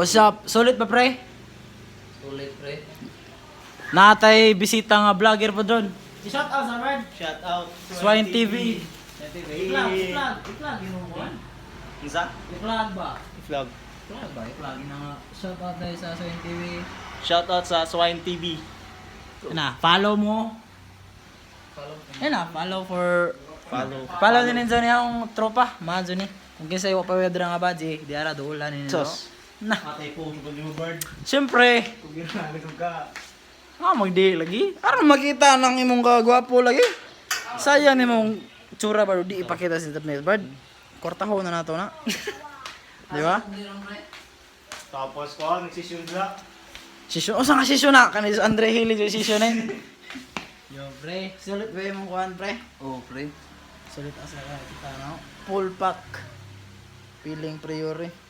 What's up? Sulit ba pre? Sulit pre. Natay bisita nga vlogger po doon. I-shout out sa word. Shout out. Swine TV. I-vlog. Yung mo. Isa? I-vlog ba? I-vlog. I-vlog ba? I-vlog na nga. Shout out tayo sa Swine TV. Shout out sa Swine TV. Na, follow mo. Na, follow for follow din ninyo niya ang tropa, manzo ni. Kung kinsa iyo pa wedra nga badge, di ara duulan ninyo. Sos. Na, Atay po sa pag bird. siyempre, Kung ginagawa ka. magdi lagi. Aron makita nang imong kagwapo lagi. Sayang nimong tsura ba di ipakita sa thumbnail bird. Kortaho na nato na. Di ba? Tapos ko, nagsisyon na. Sisyon, o sa nga sisyon na? Kanis Andre Hilig yung sisyon eh. Yo pre, sulit ba yung kuhan pre? Oh pre. Sulit asa ka kita no? Full pack. Feeling priori.